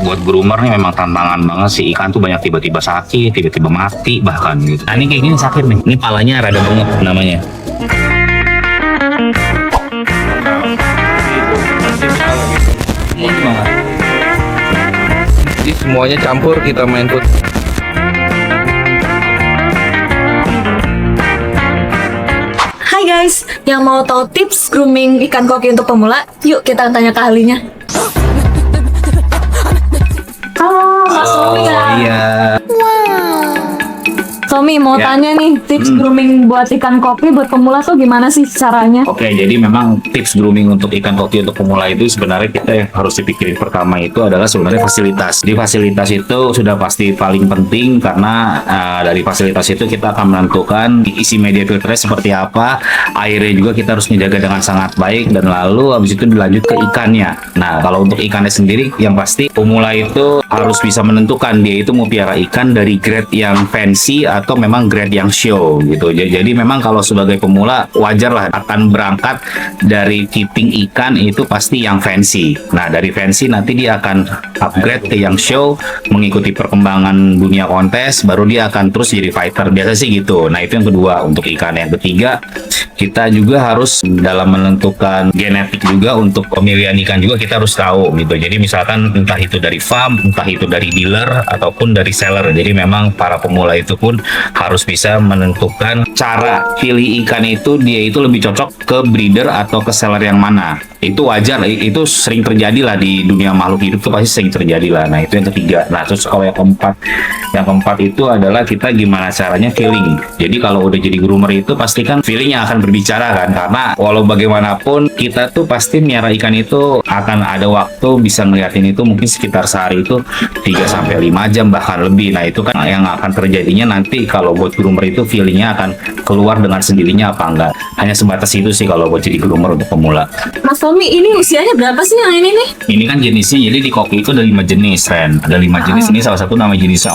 buat groomer nih memang tantangan banget sih. Ikan tuh banyak tiba-tiba sakit, tiba-tiba mati bahkan gitu. Nah ini kayak gini sakit nih. Ini palanya rada bengep namanya. Jadi semuanya campur kita main food. Hai guys, yang mau tahu tips grooming ikan koki untuk pemula, yuk kita tanya ke ahlinya. Halo, Mas Tommy ya. Iya. Tommy mau Ya. tanya nih, tips grooming buat ikan koki buat pemula tuh gimana sih caranya? Oke, jadi memang tips grooming untuk ikan koki untuk pemula itu sebenarnya kita yang harus dipikirin pertama itu adalah sebenarnya fasilitas. Di fasilitas itu sudah pasti paling penting karena dari fasilitas itu kita akan menentukan isi media filternya seperti apa, airnya juga kita harus menjaga dengan sangat baik dan lalu habis itu dilanjut ke ikannya. Nah, kalau untuk ikannya sendiri yang pasti pemula itu harus bisa menentukan dia itu mau piara ikan dari grade yang fancy atau memang grade yang show gitu. Jadi memang kalau sebagai pemula wajar lah akan berangkat dari keeping ikan itu pasti yang fancy. Nah dari fancy nanti dia akan upgrade ke yang show mengikuti perkembangan dunia kontes, baru dia akan terus jadi fighter biasa sih gitu. Nah itu yang kedua untuk ikan. Yang ketiga kita juga harus dalam menentukan genetik juga untuk pemilihan ikan juga kita harus tahu gitu. Jadi misalkan entah itu dari farm, entah itu dari dealer ataupun dari seller. Jadi memang para pemula itu pun harus bisa menentukan cara pilih ikan itu dia itu lebih cocok ke breeder atau ke seller yang mana. Itu wajar, itu sering terjadi lah di dunia makhluk hidup, itu pasti sering terjadi lah. Nah itu yang ketiga. Nah terus kalau yang keempat itu adalah kita gimana caranya feeling. Jadi kalau udah jadi groomer itu pasti kan feeling yang akan berbicara kan, karena walau bagaimanapun kita tuh pasti miara ikan itu akan ada waktu bisa ngeliatin itu mungkin sekitar sehari itu 3-5 jam bahkan lebih. Nah itu kan yang akan terjadinya nanti kalau buat groomer itu feelingnya akan keluar dengan sendirinya apa enggak. Hanya sebatas itu sih kalau buat jadi groomer untuk pemula. Mas Tommy, ini usianya berapa sih yang ini nih? Ini kan jenisnya, jadi di koki itu ada 5 jenis, Ren. Ada 5 jenis, ini salah satu nama jenisnya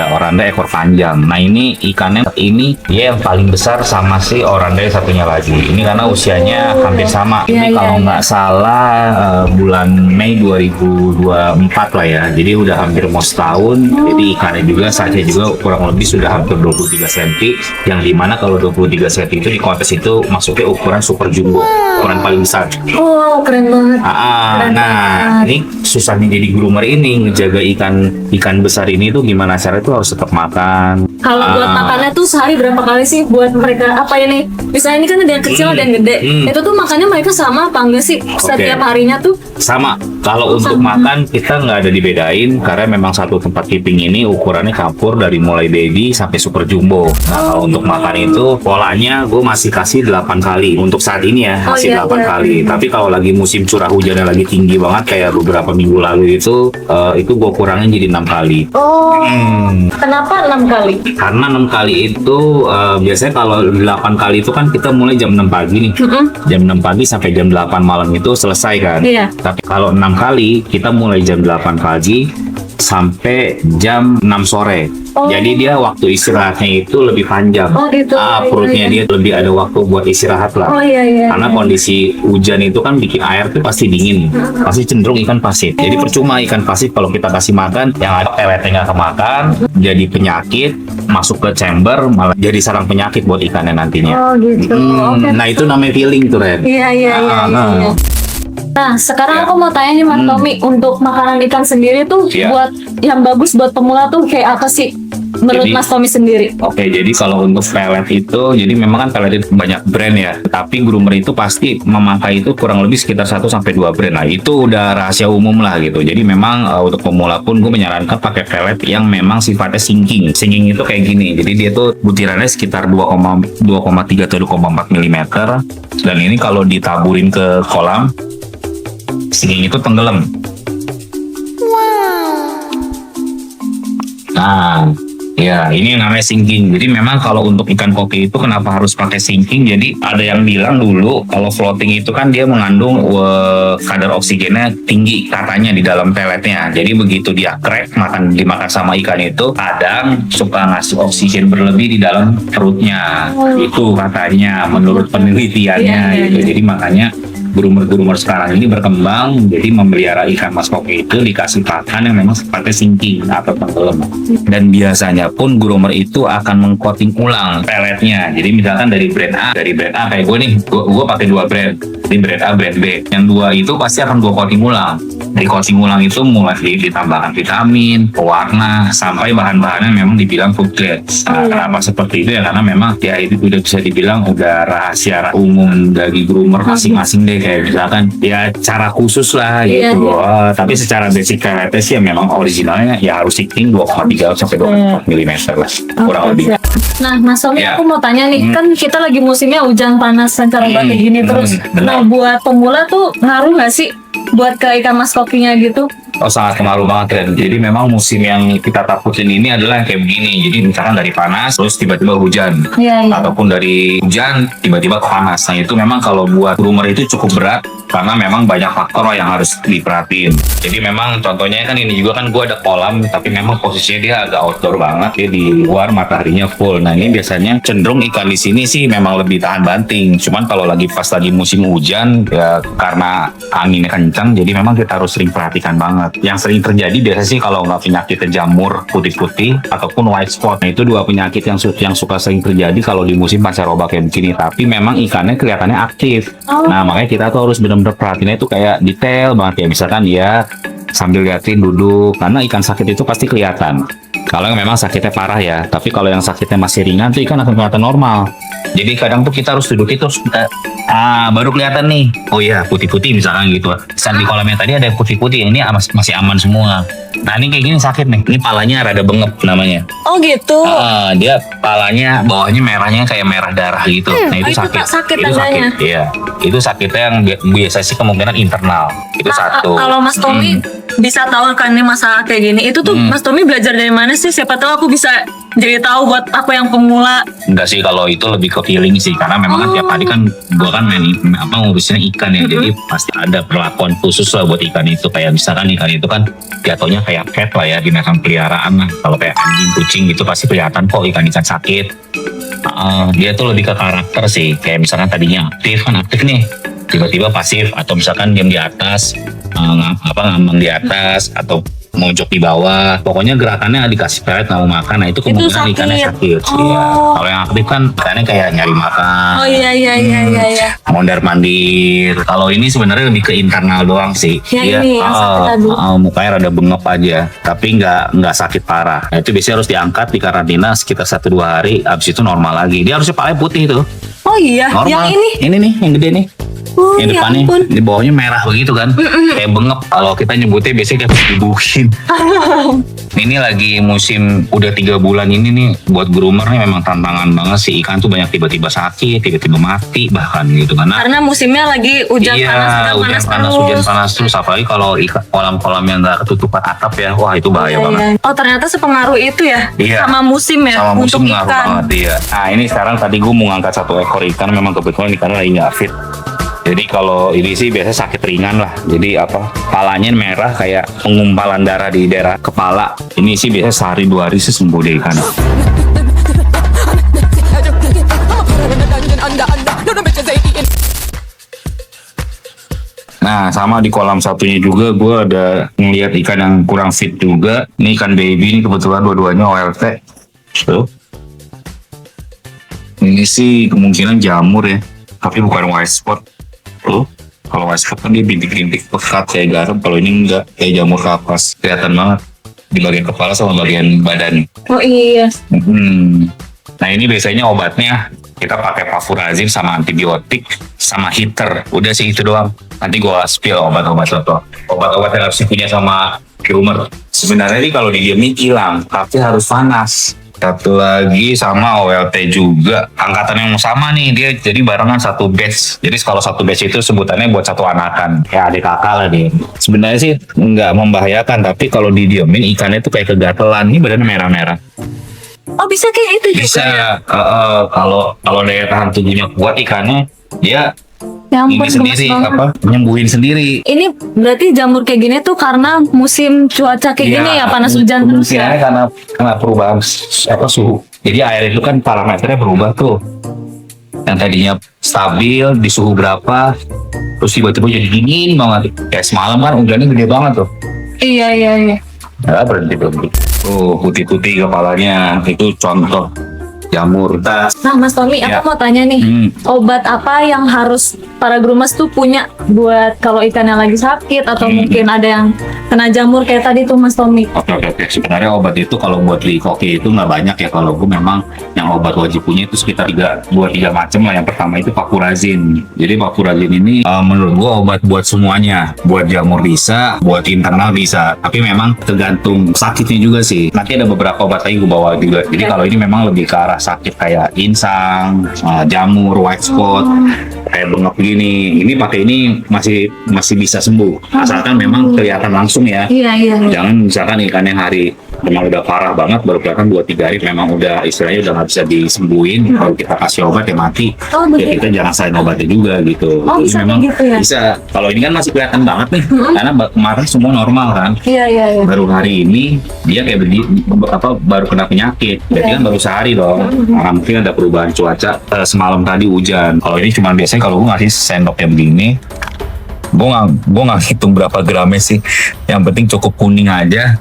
Oranda ekor panjang. Nah ini ikannya ini dia yang paling besar sama si Oranda yang satunya lagi. Ini karena usianya hampir sama. Ini kalau nggak salah bulan Mei 2024 lah ya. Jadi udah hampir mau setahun. Jadi ikannya juga saja juga kurang lebih sudah hampir 23 cm. Yang dimana kalau 23 cm itu di kontes itu masuknya ukuran super jumbo, ukuran paling besar. Oh, keren banget. Nah, ini susahnya jadi groomer ini ngejaga ikan besar ini tuh gimana cara itu harus tetap makan. Kalau buat makannya tuh sehari berapa kali sih buat mereka apa ini? Misalnya ini kan ada yang kecil ada yang gede. Itu tuh makannya mereka sama apa enggak sih? Setiap harinya tuh sama. Kalau untuk makan kita nggak ada dibedain karena memang satu tempat keeping ini ukurannya campur dari mulai baby sampai super jumbo. Nah, kalau untuk makan itu polanya gue masih kasih 8 kali untuk saat ini ya, masih 8 kali. Tapi kalau lagi musim curah hujannya lagi tinggi banget kayak beberapa minggu lalu itu gue kurangin jadi 6 kali. Kenapa 6 kali? Karena 6 kali itu biasanya kalau 8 kali itu kan kita mulai jam 6 pagi nih. Jam 6 pagi sampai jam 8 malam itu selesai kan. Iya. Tapi kalau 6 kali kita mulai jam 8 pagi sampai jam 6 sore. Jadi dia waktu istirahatnya itu lebih panjang. Oh gitu. Perutnya dia lebih ada waktu buat istirahat lah. Oh iya. Karena kondisi hujan itu kan bikin air tuh pasti dingin. Pasti cenderung ikan pasif. Jadi percuma ikan pasif kalau kita kasih makan yang ada peletnya nggak kemakan, jadi penyakit, masuk ke chamber malah jadi sarang penyakit buat ikannya nantinya. Oh gitu. Nah itu namanya feeling tuh Ren. Iya. Nah, sekarang aku mau tanya nih Mas Tommy, untuk makanan ikan sendiri tuh buat yang bagus buat pemula tuh kayak apa sih menurut Mas Tommy sendiri? Oke, jadi kalau untuk pelet itu, jadi memang kan pelet itu banyak brand ya, tapi groomer itu pasti memakai itu kurang lebih sekitar 1-2 brand lah. Itu udah rahasia umum lah gitu. Jadi memang untuk pemula pun gue menyarankan pakai pelet yang memang sifatnya sinking. Sinking itu kayak gini, jadi dia tuh butirannya sekitar 2,3 atau 2,4 mm. Dan ini kalau ditaburin ke kolam, sinking itu tenggelam. Nah, ya ini yang namanya sinking. Jadi memang kalau untuk ikan koki itu kenapa harus pakai sinking? Jadi ada yang bilang dulu kalau floating itu kan dia mengandung kadar oksigennya tinggi katanya di dalam peletnya. Jadi begitu dia crack dimakan sama ikan itu kadang suka ngasih oksigen berlebih di dalam perutnya. Itu katanya menurut penelitiannya gitu. Jadi makanya groomer sekarang ini berkembang jadi memelihara ikan mas koki itu dikasih pakan yang memang sifatnya sinking atau tenggelam. Dan biasanya pun groomer itu akan mengcoating ulang peletnya. Jadi misalkan dari brand A kayak gue nih, gue pakai 2 brand, di brand A, brand B. Yang 2 itu pasti akan gue coating ulang. Dari coating ulang itu mulai ditambahkan vitamin, pewarna, sampai bahan-bahannya memang dibilang food grade. Nah, kenapa seperti itu ya? Karena memang ya itu udah bisa dibilang udah rahasia umum dari groomer masing-masing deh, kayak misalkan ya cara khusus lah gitu. Tapi secara basic peletnya sih ya memang originalnya ya harus sinking 2,3 sampai 2,4 mm lah kurang lebih. Nah, Mas Tommy, aku mau tanya nih, kan kita lagi musimnya hujan panas secara kayak gini terus. Nah, buat pemula tuh ngaruh nggak sih buat ke ikan mas kokinya gitu? Oh, sangat pengaruh banget kan. Jadi memang musim yang kita takutin ini adalah yang kayak begini. Jadi misalkan dari panas terus tiba-tiba hujan, ataupun dari hujan tiba-tiba ke panas. Nah itu memang kalau buat groomer itu cukup berat karena memang banyak faktor yang harus diperhatiin. Jadi memang contohnya kan ini juga kan gue ada kolam, tapi memang posisinya dia agak outdoor banget, dia di luar mataharinya full. Nah ini biasanya cenderung ikan di sini sih memang lebih tahan banting. Cuman kalau lagi pas lagi musim hujan ya karena anginnya kencang, jadi memang kita harus sering perhatikan banget. Yang sering terjadi biasanya sih kalau nggak penyakit jamur putih-putih ataupun white spot. Nah itu 2 penyakit yang suka sering terjadi kalau di musim pancaroba kayak begini. Tapi memang ikannya kelihatannya aktif. Nah makanya kita tuh harus benar-benar perhatiannya itu kayak detail banget ya. Misalkan ya sambil liatin duduk, karena ikan sakit itu pasti kelihatan. Kalau yang memang sakitnya parah ya, tapi kalau yang sakitnya masih ringan tuh ikan akan kelihatan normal. Jadi kadang tuh kita harus duduk itu baru kelihatan nih. Oh iya putih-putih misalkan gitu. Misalkan di kolamnya tadi ada putih-putih, ini masih aman semua. Nah ini kayak gini sakit nih. Ini palanya rada bengep namanya. Oh gitu. Dia palanya bawahnya merahnya kayak merah darah gitu. Nah itu sakit. Itu sakit. Iya. Itu sakitnya yang biasa sih kemungkinan internal. Itu satu. Kalau Mas Tommy bisa tahu kan nih masalah kayak gini, itu tuh Mas Tommy belajar dari mana sih? Siapa tahu aku bisa jadi tahu buat aku yang pemula. Enggak sih, kalau itu lebih ke feeling sih, karena memang kan tiap hari kan gua kan ngurusin ikan ya, jadi pasti ada perlakuan khusus lah buat ikan itu. Kayak misalkan ikan itu kan jatuhnya kayak pet lah ya, binatang peliharaan lah. Kalau kayak anjing, kucing gitu pasti kelihatan kok ikan-ikan sakit. Dia tuh lebih ke karakter sih, kayak misalkan tadinya aktif nih, tiba-tiba pasif, atau misalkan diam di atas, ngambang di atas, atau mojok di bawah. Pokoknya gerakannya dikasih pelet nggak mau makan. Nah itu kemungkinan ikannya sakit. Iya. Kalau yang aktif kan ikannya kayak nyari makan. Oh iya. Mondar mandir. Kalau ini sebenarnya lebih ke internal doang sih. Ya, ini yang sakit tadi. Mukanya rada bengep aja, tapi nggak sakit parah. Nah itu biasanya harus diangkat di karantina sekitar 1-2 hari. Abis itu normal lagi. Dia harusnya palanya putih tuh. Oh iya. Normal. Yang ini? Ini nih, yang gede nih. Oh, yang depannya, ampun. di bawahnya merah begitu kan, kayak bengep. Kalau kita nyebutnya biasanya kayak dibukin. Ini lagi musim udah 3 bulan ini nih, buat groomer nih memang tantangan banget sih. Ikan tuh banyak tiba-tiba sakit, tiba-tiba mati bahkan gitu karena musimnya lagi hujan hujan panas terus. Apalagi kalau kolam-kolam yang nggak ketutupan atap ya, wah itu bahaya banget. Oh ternyata sepengaruh itu ya, sama musim ya, sama musim untuk ngaruh ikan. banget dia. Nah ini sekarang tadi gue mau ngangkat 1 ekor ikan, memang kebetulan ikannya lagi nggak fit. Jadi kalau ini sih biasa sakit ringan lah. Jadi palanya merah kayak pengumpalan darah di daerah kepala. Ini sih biasa sehari 2 hari sih sembuh deh ikan. Nah sama di kolam satunya juga gue ada ngeliat ikan yang kurang fit juga. Ini ikan baby, ini kebetulan dua-duanya OLT. Tuh. Ini sih kemungkinan jamur ya, tapi bukan white spot. Kalau white spot kan dia bintik-bintik pekat kayak garam. Kalau ini enggak, kayak jamur kapas. Kelihatan banget di bagian kepala sama bagian badan. Oh iya. Nah ini biasanya obatnya kita pakai Pafurazim sama antibiotik sama heater. Udah sih itu doang. Nanti gua spill obat-obat yang harus punya sama groomer. Sebenarnya nih kalau didiemin hilang, tapi harus panas. Satu lagi sama OLT juga, angkatan yang sama nih, dia jadi barengan satu batch. Jadi kalau satu batch itu sebutannya buat satu anakan, kayak adik kakak lah dia. Sebenarnya sih nggak membahayakan, tapi kalau didiemin ikannya tuh kayak kegatelan, ini badannya merah-merah. Oh bisa kayak itu juga? Bisa. Kalau daya tahan tubuhnya kuat ikannya, dia ini sendiri nyembuhin sendiri. Ini berarti jamur kayak gini tuh karena musim cuaca kayak gini ya, panas hujan terus ya. Karena perubahan suhu. Jadi air itu kan parameternya berubah tuh. yang tadinya stabil di suhu berapa, terus tiba-tiba jadi dingin banget. Kayak semalam kan hujannya gede banget tuh. Iya. Ya, berhenti. Oh, putih-putih kepalanya, itu contoh jamur. Nah, Mas Tommy, Ya. aku mau tanya nih, obat apa yang harus para grumers tuh punya buat kalau ikannya lagi sakit atau mungkin ada yang kena jamur kayak tadi tuh Mas Tommy? Oke. Sebenarnya obat itu kalau buat di koki itu nggak banyak ya. Kalau gue memang yang obat wajib punya itu sekitar 2-3 macam lah. Yang pertama itu papurazin. Jadi papurazin ini menurut gue obat buat semuanya. Buat jamur bisa, buat internal bisa. Tapi memang tergantung sakitnya juga sih. Nanti ada beberapa obat lagi gue bawa juga. Jadi kalau ini memang lebih ke arah sakit kayak insang, jamur, white spot, kayak bengek begini. Ini pakai ini masih bisa sembuh. Asalkan memang kelihatan langsung ya. Iya. Jangan misalkan ikan yang hari memang udah parah banget, baru kelihatan 2-3 hari memang udah istilahnya udah nggak bisa disembuhin. Kalau kita kasih obat ya mati. Oh, Ya begitu. kita jangan salahin obatnya juga gitu. Oh, Jadi bisa memang kayak gitu ya? bisa. Kalau ini kan masih kelihatan banget nih, karena kemarin semua normal kan. Iya. Baru hari ini dia kayak baru kena penyakit. Jadi kan baru sehari dong. Karena mungkin ada perubahan cuaca. Semalam tadi hujan. Kalau ini cuma biasanya kalau gue ngasih sendoknya begini, gue nggak hitung berapa gramnya sih. Yang penting cukup kuning aja.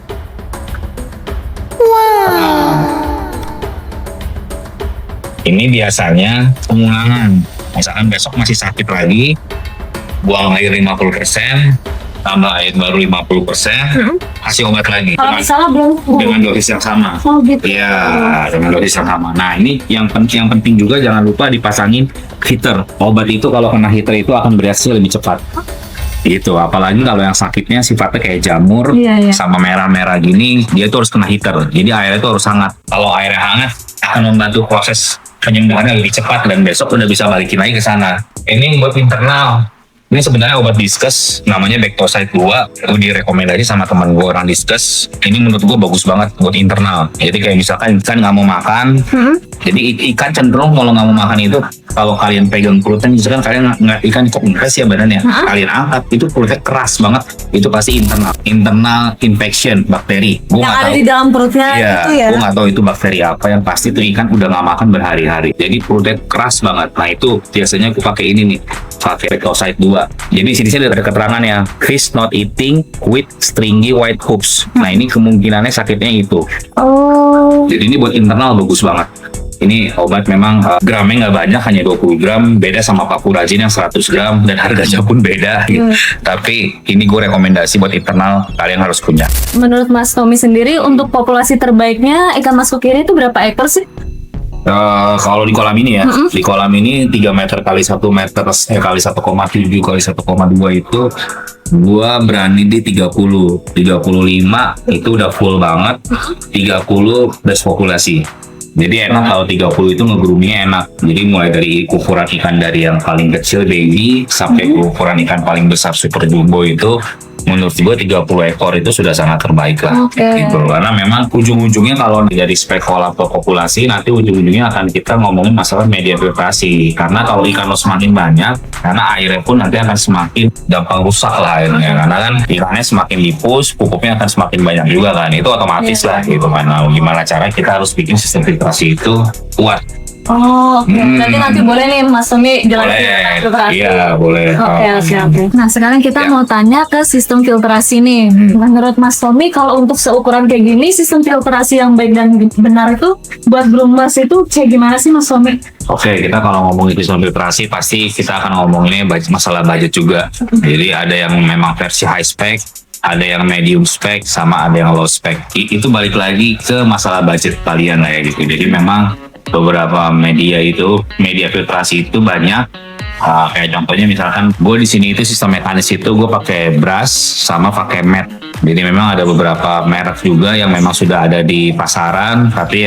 Ini biasanya pengulangan. Misalkan besok masih sakit lagi, buang air 50%, tambah air baru 50%, kasih obat lagi. Kalau misalnya belum Dengan dosis yang sama. Oh gitu. Iya, dengan dosis yang sama. Nah, ini yang penting juga jangan lupa dipasangin heater. Obat itu kalau kena heater itu akan bereaksi lebih cepat. Gitu, apalagi kalau yang sakitnya sifatnya kayak jamur Iya. sama merah-merah gini, dia tuh harus kena heater. Jadi airnya tuh harus hangat. Kalau airnya hangat akan membantu proses penyembuhannya lebih cepat dan besok udah bisa balikin lagi ke sana. Ini buat internal. Ini sebenarnya obat diskus, namanya Bectoside 2. Itu direkomendasi sama teman gue orang diskus. Ini menurut gue bagus banget buat internal. Jadi kayak misalkan ikan nggak mau makan, jadi ikan cenderung kalau nggak mau makan itu, kalau kalian pegang perutnya, misalkan kalian nggak ikan kempes ya badannya, kalian angkat itu perutnya keras banget, itu pasti internal infection bakteri. Gue Yang nggak ada tahu. di dalam perutnya Iya, itu ya. gue nggak tahu itu bakteri apa. Yang pasti tuh ikan udah nggak makan berhari-hari. Jadi perutnya keras banget. Nah itu biasanya aku pakai ini nih, pakai Bectoside 2. Jadi di sini ada keterangan ya, fish not eating with stringy white hoops. Nah ini kemungkinannya sakitnya itu. Oh. Jadi ini buat internal bagus banget. Ini obat memang gramnya nggak banyak, hanya 20 gram. Beda sama papurazin yang 100 gram dan harganya pun beda. Gitu. Tapi ini gue rekomendasi buat internal, kalian harus punya. Menurut Mas Tommy sendiri, untuk populasi terbaiknya ikan mas kukiri itu berapa ekor sih? Kalau di kolam ini ya, di kolam ini 3 meter kali 1 meter kali 1,7 kali 1,2 itu gua berani di 30, 35 itu udah full banget, 30 best populasi. Jadi enak kalau 30 itu nge-groomingnya enak. Jadi mulai dari ukuran ikan dari yang paling kecil baby sampai ukuran ikan paling besar super jumbo itu menurut gue 30 ekor itu sudah sangat terbaik lah. Oke. Gitu. Karena memang ujung-ujungnya kalau dari spek kolam atau populasi nanti ujung-ujungnya akan kita ngomongin masalah media filtrasi. Karena kalau ikan lo semakin banyak, karena airnya pun nanti akan semakin gampang rusak lah airnya. Karena kan ikannya semakin lipus, pupuknya akan semakin banyak juga kan. Itu otomatis lah gitu kan. Nah, gimana cara kita harus bikin sistem filtrasi itu kuat. Oh, oke. Berarti nanti boleh nih Mas Tommy jelasin Boleh. tentang filtrasi. Iya, boleh. Oke. Nah, sekarang kita Ya. mau tanya ke sistem filtrasi nih. Menurut Mas Tommy, kalau untuk seukuran kayak gini, sistem filtrasi yang baik dan benar itu buat groomers itu kayak gimana sih Mas Tommy? Oke, kita kalau ngomongin sistem filtrasi pasti kita akan ngomonginnya masalah budget juga. Jadi ada yang memang versi high spec, ada yang medium spec, sama ada yang low spec. Itu balik lagi ke masalah budget kalian lah ya gitu. Jadi memang beberapa media filtrasi itu banyak. Kayak contohnya misalkan gue di sini itu sistem mekanis itu gue pakai brush sama pakai mat. Jadi memang ada beberapa merek juga yang memang sudah ada di pasaran, tapi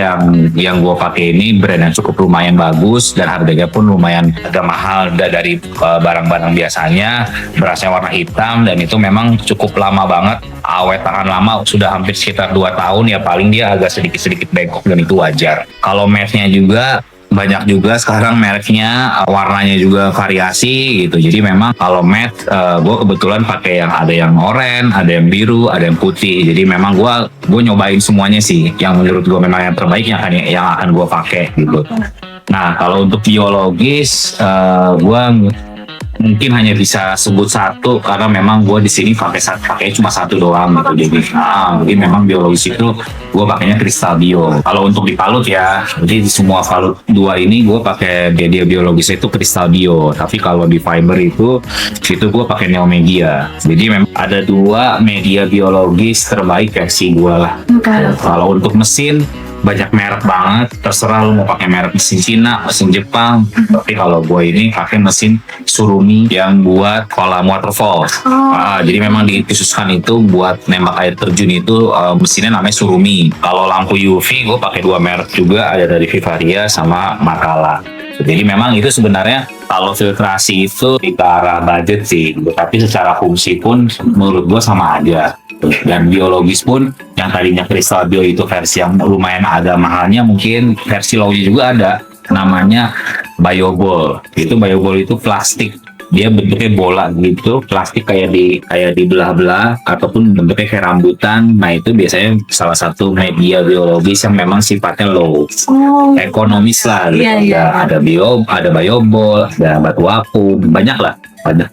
yang gue pakai ini brand yang cukup lumayan bagus dan harganya pun lumayan agak mahal dari barang-barang biasanya. Brushnya warna hitam dan itu memang cukup lama banget, awet tahan lama, sudah hampir sekitar 2 tahun ya, paling dia agak sedikit-sedikit bengkok dan itu wajar. Kalau matnya juga banyak juga sekarang mereknya, warnanya juga variasi gitu. Jadi memang kalau matte, gue kebetulan pakai yang ada yang oranye, ada yang biru, ada yang putih. Jadi memang gue nyobain semuanya sih. Yang menurut gue memang yang terbaik yang akan gue pakai gitu. Nah kalau untuk biologis, gue mungkin hanya bisa sebut satu karena memang gue di sini pakai cuma satu doang gitu. Jadi memang biologis itu gue pakainya Kristal Bio. Kalau untuk dipalut ya, jadi di semua palut dua ini gue pakai media biologis itu Kristal Bio. Tapi kalau di fiber itu gue pakai Neomedia. Jadi memang ada dua media biologis terbaik versi gue lah. Kalau untuk mesin banyak merek banget, terserah lu mau pakai merek mesin Cina, mesin Jepang. Tapi kalau gue ini pakai mesin Surumi yang buat kolam waterfall. Jadi memang dikhususkan itu buat nembak air terjun itu, mesinnya namanya Surumi. Kalau lampu UV gue pakai dua merek juga, ada dari Vivaria sama Makala. Jadi memang itu sebenarnya kalau filtrasi itu di arah budget sih, tapi secara fungsi pun menurut gue sama aja. Dan biologis pun yang tadinya Kristal Bio itu versi yang lumayan agak mahalnya, mungkin versi low-nya juga ada, namanya Bioball. Itu Bioball itu plastik, dia bentuknya bola gitu, plastik kayak di belah-belah ataupun bentuknya kayak rambutan. Nah itu biasanya salah satu media biologis yang memang sifatnya low, ekonomis lah gitu. Ada Bioball, ada batu apung, banyak lah ada.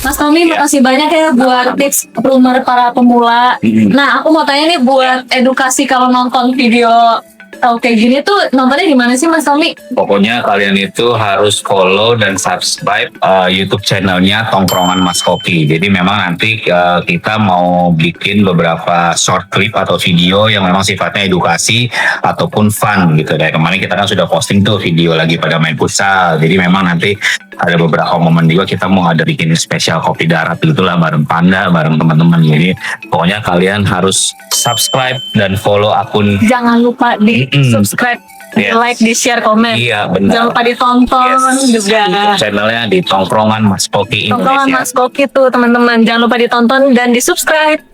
Mas Tommy, makasih banyak ya buat tips rumor para pemula. Nah, aku mau tanya nih buat edukasi kalau nonton video kayak gini tuh nontonnya di mana sih Mas Tommy? Pokoknya kalian itu harus follow dan subscribe YouTube channelnya Tongkrongan Mas Koki. Jadi memang nanti kita mau bikin beberapa short clip atau video yang memang sifatnya edukasi ataupun fun gitu. Kayak kemarin kita kan sudah posting tuh video lagi pada main futsal. Jadi memang nanti ada beberapa momen juga kita mau ada bikin spesial kopi darat gitulah bareng Panda, bareng teman-teman. Jadi pokoknya kalian harus subscribe dan follow akun. Jangan lupa di subscribe, like, di share, komen. Iya benar. Jangan lupa ditonton juga. Channelnya di Tongkrongan Mas Koki Indonesia. Tongkrongan Mas Koki tuh teman-teman. Jangan lupa ditonton dan di subscribe.